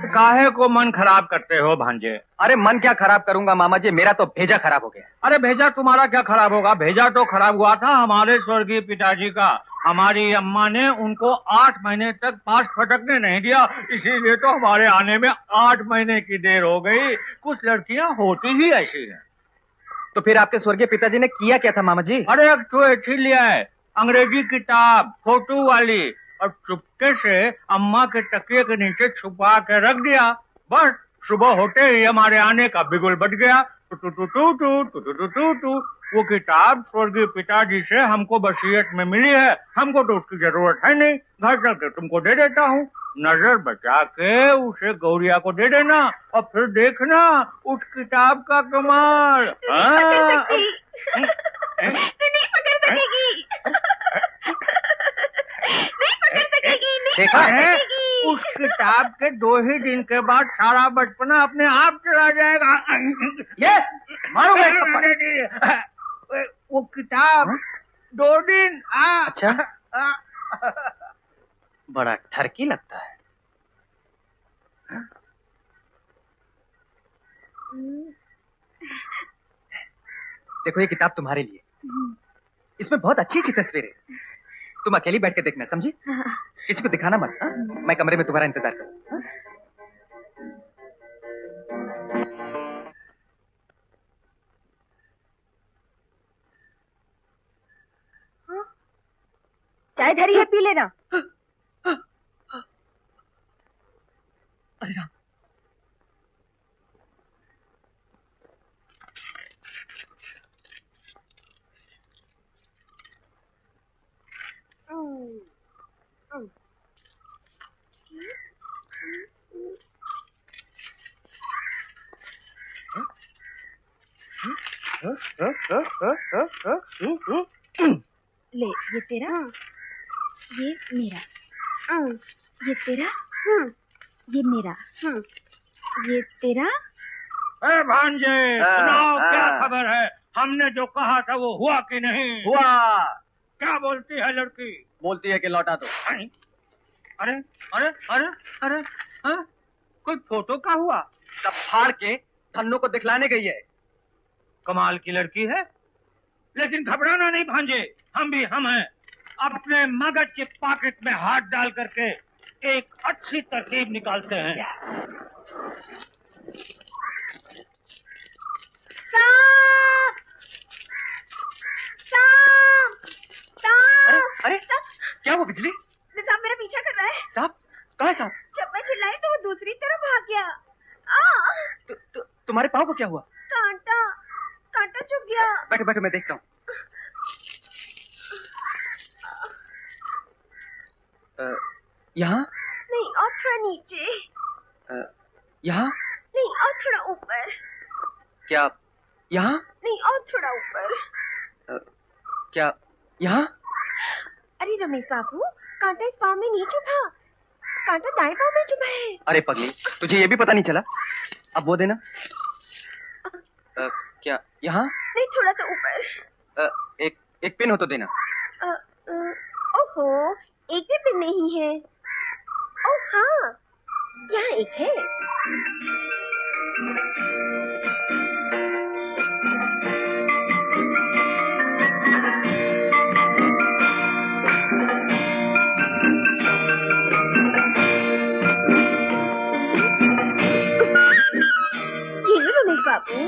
काहे को मन खराब करते हो भांजे? अरे मन क्या खराब करूंगा मामा जी, मेरा तो भेजा खराब हो गया। अरे भेजा तुम्हारा क्या खराब होगा? भेजा तो खराब हुआ था हमारे स्वर्गीय पिताजी का। हमारी अम्मा ने उनको 8 महीने तक पास फटकने नहीं दिया, इसीलिए तो हमारे आने में 8 महीने की देर हो गई। कुछ लड़कियां होती ही ऐसी हैं। तो फिर आपके स्वर्गीय पिताजी ने किया क्या था मामा जी? अरे एक तो छीन लिया है, अंग्रेजी किताब फोटो वाली, और चुपके से अम्मा के तकिए के नीचे छुपा के रख दिया। बस सुबह होते ही हमारे आने का बिगुल बज गया। टू टू टू टू टू टू टू टू टू टू। वो किताब स्वर्गीय पिताजी से हमको वसीयत में मिली है, हमको तो उसकी जरूरत है नहीं। घर चल के तुमको दे देता हूँ, नजर बचा के उसे गौरिया को दे देना, और फिर देखना उस किताब का कमाल। देखा है, उस किताब के 2 ही दिन के बाद सारा बचपना अपने आप चला जाएगा। ये मारूंगा। वो किताब 2 दिन। अच्छा, बड़ा ठरकी लगता है। देखो ये किताब तुम्हारे लिए, इसमें बहुत अच्छी अच्छी तस्वीरें। तुम अकेली बैठ के देखना, समझी? किसी को दिखाना मत। मैं कमरे में तुम्हारा इंतजार करूं। चाय धरी है, पी लेना। अरे राम, ले, ये तेरा, ये मेरा, ये तेरा, ये मेरा, ये तेरा। भांजे सुनाओ, क्या खबर है? हमने जो कहा था वो हुआ कि नहीं? हुआ। क्या बोलती है लड़की? बोलती है कि लौटा दो। अरे अरे अरे अरे, हाँ? कोई फोटो का हुआ? सब फाड़ के धन्नो को दिखलाने गई है। कमाल की लड़की है, लेकिन घबराना नहीं भांजे, हम भी हम हैं। अपने मगज के पॉकेट में हाथ डाल करके एक अच्छी तरकीब निकालते हैं। अरे क्या वो बिजली? साहब मेरा पीछा कर रहा है। साहब कहाँ है साहब? जब मैं चिल्लाई तो वो दूसरी तरफ भाग गया। तुम्हारे पाँव को क्या हुआ? कांटा, कांटा चुभ गया। बैठो बैठो, मैं देखता हूँ। यहाँ नहीं, और थोड़ा नीचे। यहाँ नहीं, और थोड़ा ऊपर। क्या यहाँ? नहीं, और थोड़ा ऊपर। क्या यहाँ? अरे रमेश बाबू, कांटा इस पाँव में नहीं चुभा, कांटा दाएं पाँव में चुभा है। अरे पगली, तुझे ये भी पता नहीं चला? अब वो देना। क्या यहाँ? नहीं, थोड़ा सा ऊपर। एक पिन हो तो देना। ओहो, एक भी पिन नहीं है। ओह हाँ, यहाँ एक है। ये लो रमेश बाबू।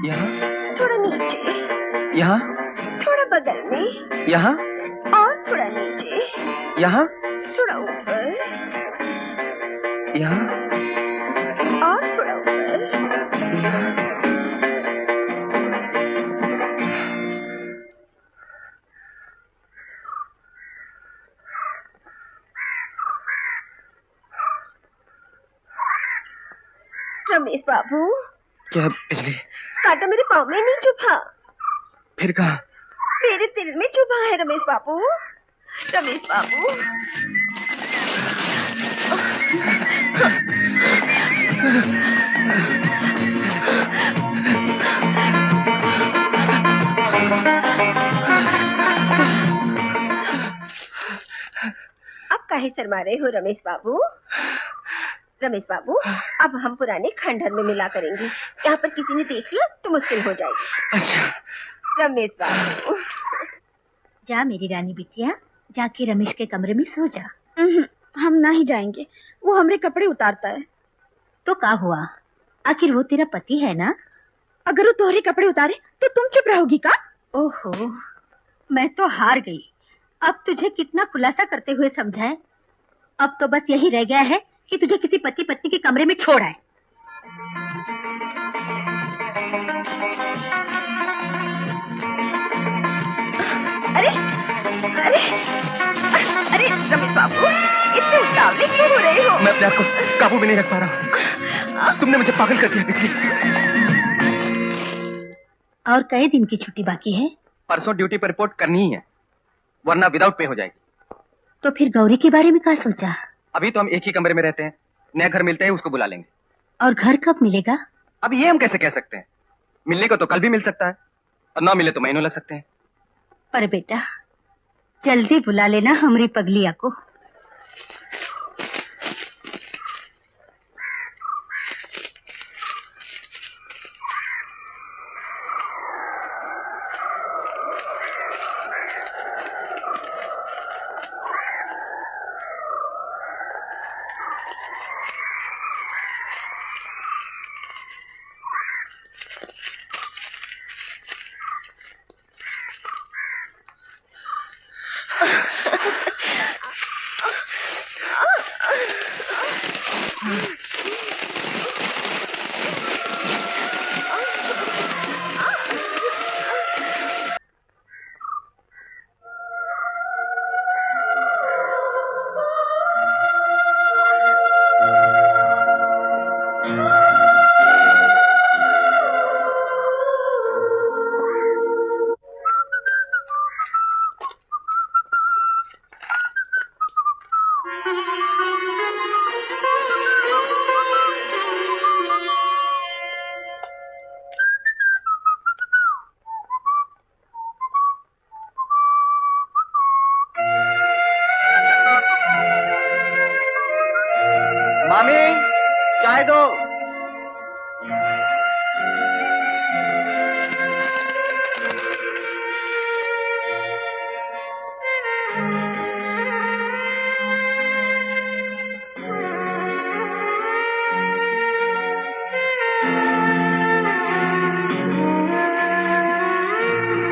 यहाँ? थोड़ा नीचे। यहाँ? थोड़ा बगल में। यहाँ? और थोड़ा नीचे। यहाँ? थोड़ा ऊपर। यहाँ? और थोड़ा ऊपर। यहाँ? रमेश बाबू, क्या बिजली? कांटा मेरे पाँव में नहीं चुभा। फिर कहाँ? मेरे दिल में चुभा है रमेश बाबू। रमेश बाबू, अब काहे काहे शर्मा रहे हो रमेश बाबू? रमेश बाबू, अब हम पुराने खंडहर में मिला करेंगे। यहाँ पर किसी ने देख लिया तो मुश्किल हो जाएगी। अच्छा। रमेश बाबू, जा मेरी रानी बिटिया, जाके रमेश के कमरे में सो जा। हम नहीं जाएंगे, वो हमारे कपड़े उतारता है। तो क्या हुआ, आखिर वो तेरा पति है ना? अगर वो तोहरे कपड़े उतारे तो तुम चुप रहोगी का? ओहो, मैं तो हार गई। अब तुझे कितना खुलासा करते हुए समझाएं? अब तो बस यही रह गया है कि तुझे किसी पति पत्नी के कमरे में छोड़ आए। अरे अरे अरे रमेश बाबू, इतने उतावले क्यों हो रहे हो? मैं अपने आप को काबू में नहीं रख पा रहा। तुमने मुझे पागल कर दिया बिजली। और कई दिन की छुट्टी बाकी है? परसों ड्यूटी पर रिपोर्ट करनी ही है, वरना विदाउट पे हो जाएगी। तो फिर गौरी के बारे में क्या सोचा? अभी तो हम एक ही कमरे में रहते हैं, नया घर मिलते हैं उसको बुला लेंगे। और घर कब मिलेगा? अब ये हम कैसे कह सकते हैं? मिलने को तो कल भी मिल सकता है और ना मिले तो महीनों लग सकते हैं। पर बेटा, जल्दी बुला लेना हमारी पगलिया को। मामी, चाय दो।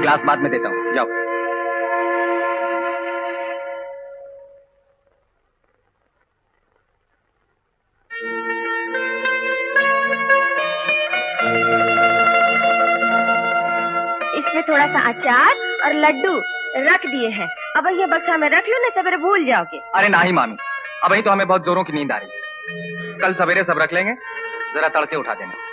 ग्लास बाद में देता हूँ, जाओ। इसमें थोड़ा सा अचार और लड्डू रख दिए हैं। अब ये बक्सा में रख लो, नहीं सवेरे भूल जाओगे। अरे नहीं मामी, अभी तो हमें बहुत जोरों की नींद आ रही है। कल सवेरे सब रख लेंगे, जरा तड़के उठा देना।